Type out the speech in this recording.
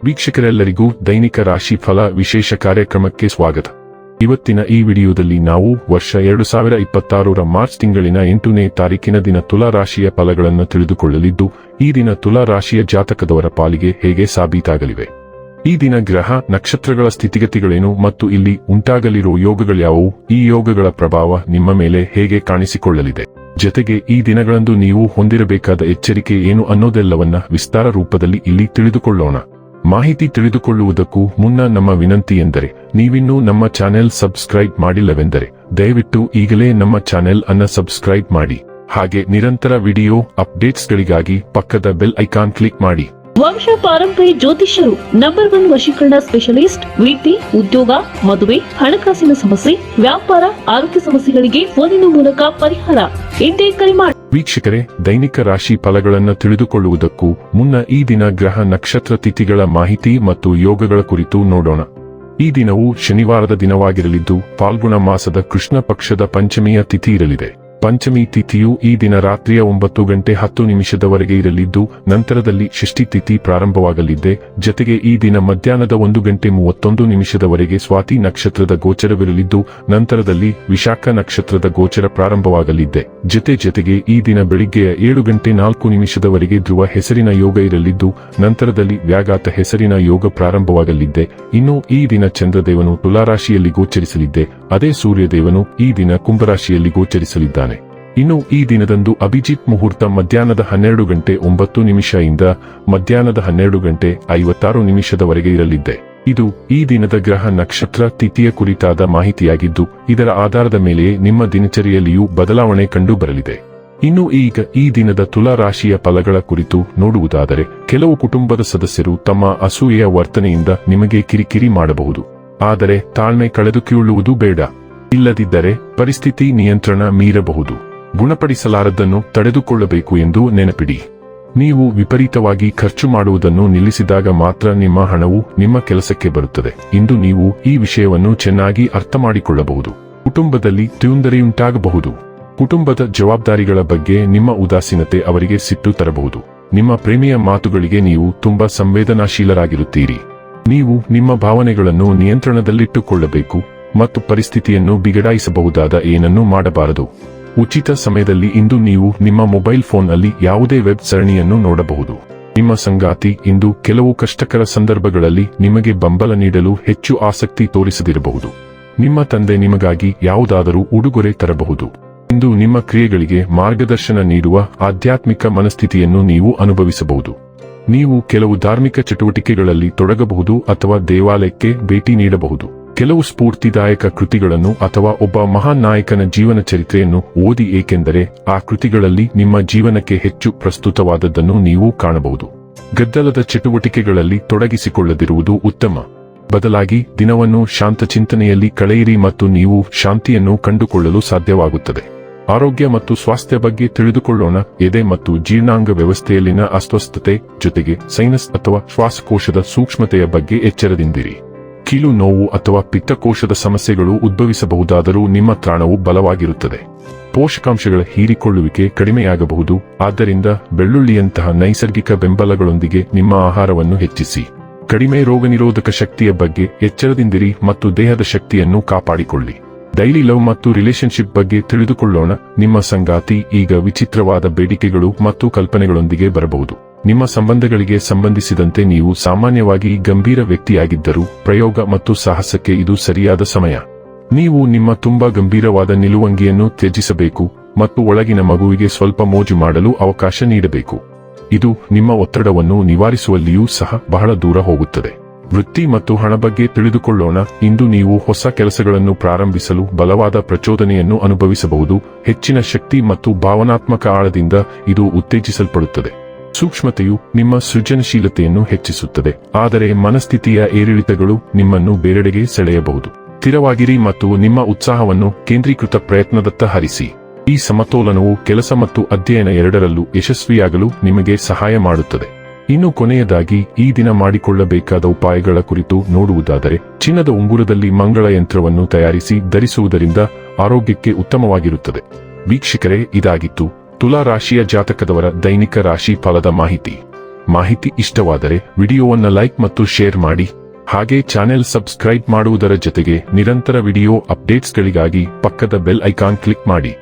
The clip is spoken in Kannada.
ವೀಕ್ಷಕರೆಲ್ಲರಿಗೂ ದೈನಿಕ ರಾಶಿ ಫಲ ವಿಶೇಷ ಕಾರ್ಯಕ್ರಮಕ್ಕೆ ಸ್ವಾಗತ. ಇವತ್ತಿನ ಈ ವಿಡಿಯೋದಲ್ಲಿ ನಾವು ವರ್ಷ 2026ರ ಮಾರ್ಚ್ ತಿಂಗಳಿನ 8ನೇ ತಾರೀಕಿನ ದಿನ ತುಲಾ ರಾಶಿಯ ಫಲಗಳನ್ನು ತಿಳಿದುಕೊಳ್ಳಲಿದ್ದು, ಈ ದಿನ ತುಲಾ ರಾಶಿಯ ಜಾತಕದವರ ಪಾಲಿಗೆ ಹೇಗೆ ಸಾಬೀತಾಗಲಿವೆ, ಈ ದಿನ ಗ್ರಹ ನಕ್ಷತ್ರಗಳ ಸ್ಥಿತಿಗತಿಗಳೇನು ಮತ್ತು ಇಲ್ಲಿ ಉಂಟಾಗಲಿರುವ ಯೋಗಗಳ್ಯಾವುವು, ಈ ಯೋಗಗಳ ಪ್ರಭಾವ ನಿಮ್ಮ ಮೇಲೆ ಹೇಗೆ ಕಾಣಿಸಿಕೊಳ್ಳಲಿದೆ, ಜೊತೆಗೆ ಈ ದಿನಗಳಂದು ನೀವು ಹೊಂದಿರಬೇಕಾದ ಎಚ್ಚರಿಕೆ ಏನು ಅನ್ನೋದೆಲ್ಲವನ್ನ ವಿಸ್ತಾರ ರೂಪದಲ್ಲಿ ಇಲ್ಲಿ ತಿಳಿದುಕೊಳ್ಳೋಣ. ಮಾಹಿತಿ ತಿಳಿದುಕೊಳ್ಳುವುದಕ್ಕೂ ಮುನ್ನ ನಮ್ಮ ವಿನಂತಿ ಎಂದರೆ, ನೀವಿನ್ನೂ ನಮ್ಮ ಚಾನೆಲ್ ಸಬ್ಸ್ಕ್ರೈಬ್ ಮಾಡಿಲ್ಲವೆಂದರೆ ದಯವಿಟ್ಟು ಈಗಲೇ ನಮ್ಮ ಚಾನೆಲ್ ಅನ್ನು ಸಬ್ಸ್ಕ್ರೈಬ್ ಮಾಡಿ. ಹಾಗೆ ನಿರಂತರ ವಿಡಿಯೋ ಅಪ್ಡೇಟ್ಸ್ಗಳಿಗಾಗಿ ಪಕ್ಕದ ಬೆಲ್ ಐಕಾನ್ ಕ್ಲಿಕ್ ಮಾಡಿ. ವಂಶ ಪಾರಂಪರ್ಯ ಜ್ಯೋತಿಷ್ಯರು ನಂಬರ್ 1 ವಶೀಕರಣ ಸ್ಪೆಷಲಿಸ್ಟ್. ವೃತ್ತಿ, ಉದ್ಯೋಗ, ಮದುವೆ, ಹಣಕಾಸಿನ ಸಮಸ್ಯೆ, ವ್ಯಾಪಾರ, ಆರೋಗ್ಯ ಸಮಸ್ಯೆಗಳಿಗೆ ಫೋನಿನ ಮೂಲಕ ಪರಿಹಾರ. ಇಂದೇ ಕರೆ ಮಾಡಿ. ವೀಕ್ಷಕರೇ, ದೈನಿಕ ರಾಶಿ ಫಲಗಳನ್ನು ತಿಳಿದುಕೊಳ್ಳುವುದಕ್ಕೂ ಮುನ್ನ ಈ ದಿನ ಗ್ರಹ ನಕ್ಷತ್ರ ತಿಥಿಗಳ ಮಾಹಿತಿ ಮತ್ತು ಯೋಗಗಳ ಕುರಿತು ನೋಡೋಣ. ಈ ದಿನವು ಶನಿವಾರದ ದಿನವಾಗಿರಲಿದ್ದು, ಫಾಲ್ಗುಣ ಮಾಸದ ಕೃಷ್ಣ ಪಕ್ಷದ ಪಂಚಮಿಯ ತಿಥಿ ಇರಲಿದೆ. ಪಂಚಮಿ ತಿಥಿಯು ಈ ದಿನ ರಾತ್ರಿಯ 9:10 ಇರಲಿದ್ದು, ನಂತರದಲ್ಲಿ ಷಷ್ಠಿ ತಿಥಿ ಪ್ರಾರಂಭವಾಗಲಿದೆ. ಜೊತೆಗೆ ಈ ದಿನ ಮಧ್ಯಾಹ್ನದ 1:31 ಸ್ವಾತಿ ನಕ್ಷತ್ರದ ಗೋಚರವಿರಲಿದ್ದು, ನಂತರದಲ್ಲಿ ವಿಶಾಖ ನಕ್ಷತ್ರದ ಗೋಚರ ಪ್ರಾರಂಭವಾಗಲಿದೆ. ಜೊತೆಗೆ ಈ ದಿನ ಬೆಳಿಗ್ಗೆಯ 7:04 ಧ್ರುವ ಹೆಸರಿನ ಯೋಗ ಇರಲಿದ್ದು, ನಂತರದಲ್ಲಿ ವ್ಯಾಘಾತ ಹೆಸರಿನ ಯೋಗ ಪ್ರಾರಂಭವಾಗಲಿದೆ. ಇನ್ನು ಈ ದಿನ ಚಂದ್ರದೇವನು ತುಲಾರಾಶಿಯಲ್ಲಿ ಗೋಚರಿಸಲಿದ್ದೆ, ಅದೇ ಸೂರ್ಯದೇವನು ಈ ದಿನ ಕುಂಭರಾಶಿಯಲ್ಲಿ ಗೋಚರಿಸಲಿದ್ದಾನೆ. ಇನ್ನು ಈ ದಿನದಂದು ಅಭಿಜಿತ್ ಮುಹೂರ್ತ ಮಧ್ಯಾಹ್ನದ 12:09 ಇಂದ ಮಧ್ಯಾಹ್ನದ 12:56 ಇರಲಿದೆ. ಇದು ಈ ದಿನದ ಗ್ರಹ ನಕ್ಷತ್ರ ತಿಥಿಯ ಕುರಿತಾದ ಮಾಹಿತಿಯಾಗಿದ್ದು, ಇದರ ಆಧಾರದ ಮೇಲೆಯೇ ನಿಮ್ಮ ದಿನಚರಿಯಲ್ಲಿಯೂ ಬದಲಾವಣೆ ಕಂಡು ಬರಲಿದೆ. ಇನ್ನು ಈಗ ಈ ದಿನದ ತುಲಾ ರಾಶಿಯ ಫಲಗಳ ಕುರಿತು ನೋಡುವುದಾದರೆ, ಕೆಲವು ಕುಟುಂಬದ ಸದಸ್ಯರು ತಮ್ಮ ಅಸೂಯೆಯ ವರ್ತನೆಯಿಂದ ನಿಮಗೆ ಕಿರಿಕಿರಿ ಮಾಡಬಹುದು. ಆದರೆ ತಾಳ್ಮೆ ಕಳೆದುಕೊಳ್ಳುವುದು ಬೇಡ. ಇಲ್ಲದಿದ್ದರೆ ಪರಿಸ್ಥಿತಿ ನಿಯಂತ್ರಣ ಮೀರಬಹುದು. ಗುಣಪಡಿಸಲಾರದ್ದನ್ನು ತಡೆದುಕೊಳ್ಳಬೇಕು ಎಂದು ನೆನಪಿಡಿ. ನೀವು ವಿಪರೀತವಾಗಿ ಖರ್ಚು ಮಾಡುವುದನ್ನು ನಿಲ್ಲಿಸಿದಾಗ ಮಾತ್ರ ನಿಮ್ಮ ಹಣವು ನಿಮ್ಮ ಕೆಲಸಕ್ಕೆ ಬರುತ್ತದೆ ಎಂದು ನೀವು ಈ ವಿಷಯವನ್ನು ಚೆನ್ನಾಗಿ ಅರ್ಥಮಾಡಿಕೊಳ್ಳಬಹುದು. ಕುಟುಂಬದಲ್ಲಿ ತೊಂದರೆಯುಂಟಾಗಬಹುದು. ಕುಟುಂಬದ ಜವಾಬ್ದಾರಿಗಳ ಬಗ್ಗೆ ನಿಮ್ಮ ಉದಾಸೀನತೆ ಅವರಿಗೆ ಸಿಟ್ಟು ತರಬಹುದು. ನಿಮ್ಮ ಪ್ರೇಮಿಯ ಮಾತುಗಳಿಗೆ ನೀವು ತುಂಬಾ ಸಂವೇದನಾಶೀಲರಾಗಿರುತ್ತೀರಿ. ನೀವು ನಿಮ್ಮ ಭಾವನೆಗಳನ್ನು ನಿಯಂತ್ರಣದಲ್ಲಿಟ್ಟುಕೊಳ್ಳಬೇಕು ಮತ್ತು ಪರಿಸ್ಥಿತಿಯನ್ನು ಬಿಗಡಾಯಿಸಬಹುದಾದ ಏನನ್ನೂ ಮಾಡಬಾರದು. ಉಚಿತ ಸಮಯದಲ್ಲಿ ಇಂದು ನೀವು ನಿಮ್ಮ ಮೊಬೈಲ್ ಫೋನ್ ಅಲ್ಲಿ ಯಾವುದೇ ವೆಬ್ ಸರಣಿಯನ್ನು ನೋಡಬಹುದು. ನಿಮ್ಮ ಸಂಗಾತಿ ಇಂದು ಕೆಲವು ಕಷ್ಟಕರ ಸಂದರ್ಭಗಳಲ್ಲಿ ನಿಮಗೆ ಬೆಂಬಲ ನೀಡಲು ಹೆಚ್ಚು ಆಸಕ್ತಿ ತೋರಿಸದಿರಬಹುದು. ನಿಮ್ಮ ತಂದೆ ನಿಮಗಾಗಿ ಯಾವುದಾದರೂ ಉಡುಗೊರೆ ತರಬಹುದು. ಇಂದು ನಿಮ್ಮ ಕ್ರಿಯೆಗಳಿಗೆ ಮಾರ್ಗದರ್ಶನ ನೀಡುವ ಆಧ್ಯಾತ್ಮಿಕ ಮನಸ್ಥಿತಿಯನ್ನು ನೀವು ಅನುಭವಿಸಬಹುದು. ನೀವು ಕೆಲವು ಧಾರ್ಮಿಕ ಚಟುವಟಿಕೆಗಳಲ್ಲಿ ತೊಡಗಬಹುದು ಅಥವಾ ದೇವಾಲಯಕ್ಕೆ ಭೇಟಿ ನೀಡಬಹುದು. ಕೆಲವು ಸ್ಫೂರ್ತಿದಾಯಕ ಕೃತಿಗಳನ್ನು ಅಥವಾ ಒಬ್ಬ ಮಹಾನ್ ನಾಯಕನ ಜೀವನ ಚರಿತ್ರೆಯನ್ನು ಓದಿ, ಏಕೆಂದರೆ ಆ ಕೃತಿಗಳಲ್ಲಿ ನಿಮ್ಮ ಜೀವನಕ್ಕೆ ಹೆಚ್ಚು ಪ್ರಸ್ತುತವಾದದ್ದನ್ನು ನೀವು ಕಾಣಬಹುದು. ಗದ್ದಲದ ಚಟುವಟಿಕೆಗಳಲ್ಲಿ ತೊಡಗಿಸಿಕೊಳ್ಳದಿರುವುದು ಉತ್ತಮ. ಬದಲಾಗಿ ದಿನವನ್ನು ಶಾಂತ ಚಿಂತನೆಯಲ್ಲಿ ಕಳೆಯಿರಿ ಮತ್ತು ನೀವು ಶಾಂತಿಯನ್ನು ಕಂಡುಕೊಳ್ಳಲು ಸಾಧ್ಯವಾಗುತ್ತದೆ. ಆರೋಗ್ಯ ಮತ್ತು ಸ್ವಾಸ್ಥ್ಯ ಬಗ್ಗೆ ತಿಳಿದುಕೊಳ್ಳೋಣ. ಎದೆ ಮತ್ತು ಜೀರ್ಣಾಂಗ ವ್ಯವಸ್ಥೆಯಲ್ಲಿನ ಅಸ್ವಸ್ಥತೆ ಜೊತೆಗೆ ಸೈನಸ್ ಅಥವಾ ಶ್ವಾಸಕೋಶದ ಸೂಕ್ಷ್ಮತೆಯ ಬಗ್ಗೆ ಎಚ್ಚರದಿಂದಿರಿ. ಕೀಲು ನೋವು ಅಥವಾ ಪಿತ್ತಕೋಶದ ಸಮಸ್ಯೆಗಳು ಉದ್ಭವಿಸಬಹುದಾದರೂ ನಿಮ್ಮ ತ್ರಾಣವು ಬಲವಾಗಿರುತ್ತದೆ. ಪೋಷಕಾಂಶಗಳ ಹೀರಿಕೊಳ್ಳುವಿಕೆ ಕಡಿಮೆಯಾಗಬಹುದು. ಆದ್ದರಿಂದ ಬೆಳ್ಳುಳ್ಳಿಯಂತಹ ನೈಸರ್ಗಿಕ ಬೆಂಬಲಗಳೊಂದಿಗೆ ನಿಮ್ಮ ಆಹಾರವನ್ನು ಹೆಚ್ಚಿಸಿ. ಕಡಿಮೆ ರೋಗನಿರೋಧಕ ಶಕ್ತಿಯ ಬಗ್ಗೆ ಎಚ್ಚರದಿಂದಿರಿ ಮತ್ತು ದೇಹದ ಶಕ್ತಿಯನ್ನು ಕಾಪಾಡಿಕೊಳ್ಳಿ. ಡೈಲಿ ಲವ್ ಮತ್ತು ರಿಲೇಶನ್ಶಿಪ್ ಬಗ್ಗೆ ತಿಳಿದುಕೊಳ್ಳೋಣ. ನಿಮ್ಮ ಸಂಗಾತಿ ಈಗ ವಿಚಿತ್ರವಾದ ಬೇಡಿಕೆಗಳು ಮತ್ತು ಕಲ್ಪನೆಗಳೊಂದಿಗೆ ಬರಬಹುದು. ನಿಮ್ಮ ಸಂಬಂಧಗಳಿಗೆ ಸಂಬಂಧಿಸಿದಂತೆ ನೀವು ಸಾಮಾನ್ಯವಾಗಿ ಗಂಭೀರ ವ್ಯಕ್ತಿಯಾಗಿದ್ದರೂ ಪ್ರಯೋಗ ಮತ್ತು ಸಾಹಸಕ್ಕೆ ಇದು ಸರಿಯಾದ ಸಮಯ. ನೀವು ನಿಮ್ಮ ತುಂಬಾ ಗಂಭೀರವಾದ ನಿಲುವಂಗಿಯನ್ನು ತ್ಯಜಿಸಬೇಕು ಮತ್ತು ಒಳಗಿನ ಮಗುವಿಗೆ ಸ್ವಲ್ಪ ಮೋಜು ಮಾಡಲು ಅವಕಾಶ ನೀಡಬೇಕು. ಇದು ನಿಮ್ಮ ಒತ್ತಡವನ್ನು ನಿವಾರಿಸುವಲ್ಲಿಯೂ ಸಹ ಬಹಳ ದೂರ ಹೋಗುತ್ತದೆ. ವೃತ್ತಿ ಮತ್ತು ಹಣ ಬಗ್ಗೆ ತಿಳಿದುಕೊಳ್ಳೋಣ. ಇಂದು ನೀವು ಹೊಸ ಕೆಲಸಗಳನ್ನು ಪ್ರಾರಂಭಿಸಲು ಬಲವಾದ ಪ್ರಚೋದನೆಯನ್ನು ಅನುಭವಿಸಬಹುದು. ಹೆಚ್ಚಿನ ಶಕ್ತಿ ಮತ್ತು ಭಾವನಾತ್ಮಕ ಆಳದಿಂದ ಇದು ಉತ್ತೇಜಿಸಲ್ಪಡುತ್ತದೆ. ಸೂಕ್ಷ್ಮತೆಯು ನಿಮ್ಮ ಸೃಜನಶೀಲತೆಯನ್ನು ಹೆಚ್ಚಿಸುತ್ತದೆ, ಆದರೆ ಮನಸ್ಥಿತಿಯ ಏರಿಳಿತಗಳು ನಿಮ್ಮನ್ನು ಬೇರೆಡೆಗೆ ಸೆಳೆಯಬಹುದು. ಸ್ಥಿರವಾಗಿರಿ ಮತ್ತು ನಿಮ್ಮ ಉತ್ಸಾಹವನ್ನು ಕೇಂದ್ರೀಕೃತ ಪ್ರಯತ್ನದತ್ತ ಹರಿಸಿ. ಈ ಸಮತೋಲನವು ಕೆಲಸ ಮತ್ತು ಅಧ್ಯಯನ ಎರಡರಲ್ಲೂ ಯಶಸ್ವಿಯಾಗಲು ನಿಮಗೆ ಸಹಾಯ ಮಾಡುತ್ತದೆ. ಇನ್ನು ಕೊನೆಯದಾಗಿ ಈ ದಿನ ಮಾಡಿಕೊಳ್ಳಬೇಕಾದ ಉಪಾಯಗಳ ಕುರಿತು ನೋಡುವುದಾದರೆ, ಚಿನ್ನದ ಉಂಗುರದಲ್ಲಿ ಮಂಗಳ ಯಂತ್ರವನ್ನು ತಯಾರಿಸಿ ಧರಿಸುವುದರಿಂದ ಆರೋಗ್ಯಕ್ಕೆ ಉತ್ತಮವಾಗಿರುತ್ತದೆ. ವೀಕ್ಷಕರೇ, ಇದಾಗಿತ್ತು ತುಲಾ ರಾಶಿಯ ಜಾತಕದವರ ದೈನಿಕ ರಾಶಿ ಫಲದ ಮಾಹಿತಿ. ಮಾಹಿತಿ ಇಷ್ಟವಾದರೆ ವಿಡಿಯೋವನ್ನು ಲೈಕ್ ಮತ್ತು ಶೇರ್ ಮಾಡಿ. ಹಾಗೆ ಚಾನೆಲ್ ಸಬ್ಸ್ಕ್ರೈಬ್ ಮಾಡುವುದರ ಜೊತೆಗೆ ನಿರಂತರ ವಿಡಿಯೋ ಅಪ್ಡೇಟ್ಸ್ಗಳಿಗಾಗಿ ಪಕ್ಕದ ಬೆಲ್ ಐಕಾನ್ ಕ್ಲಿಕ್ ಮಾಡಿ.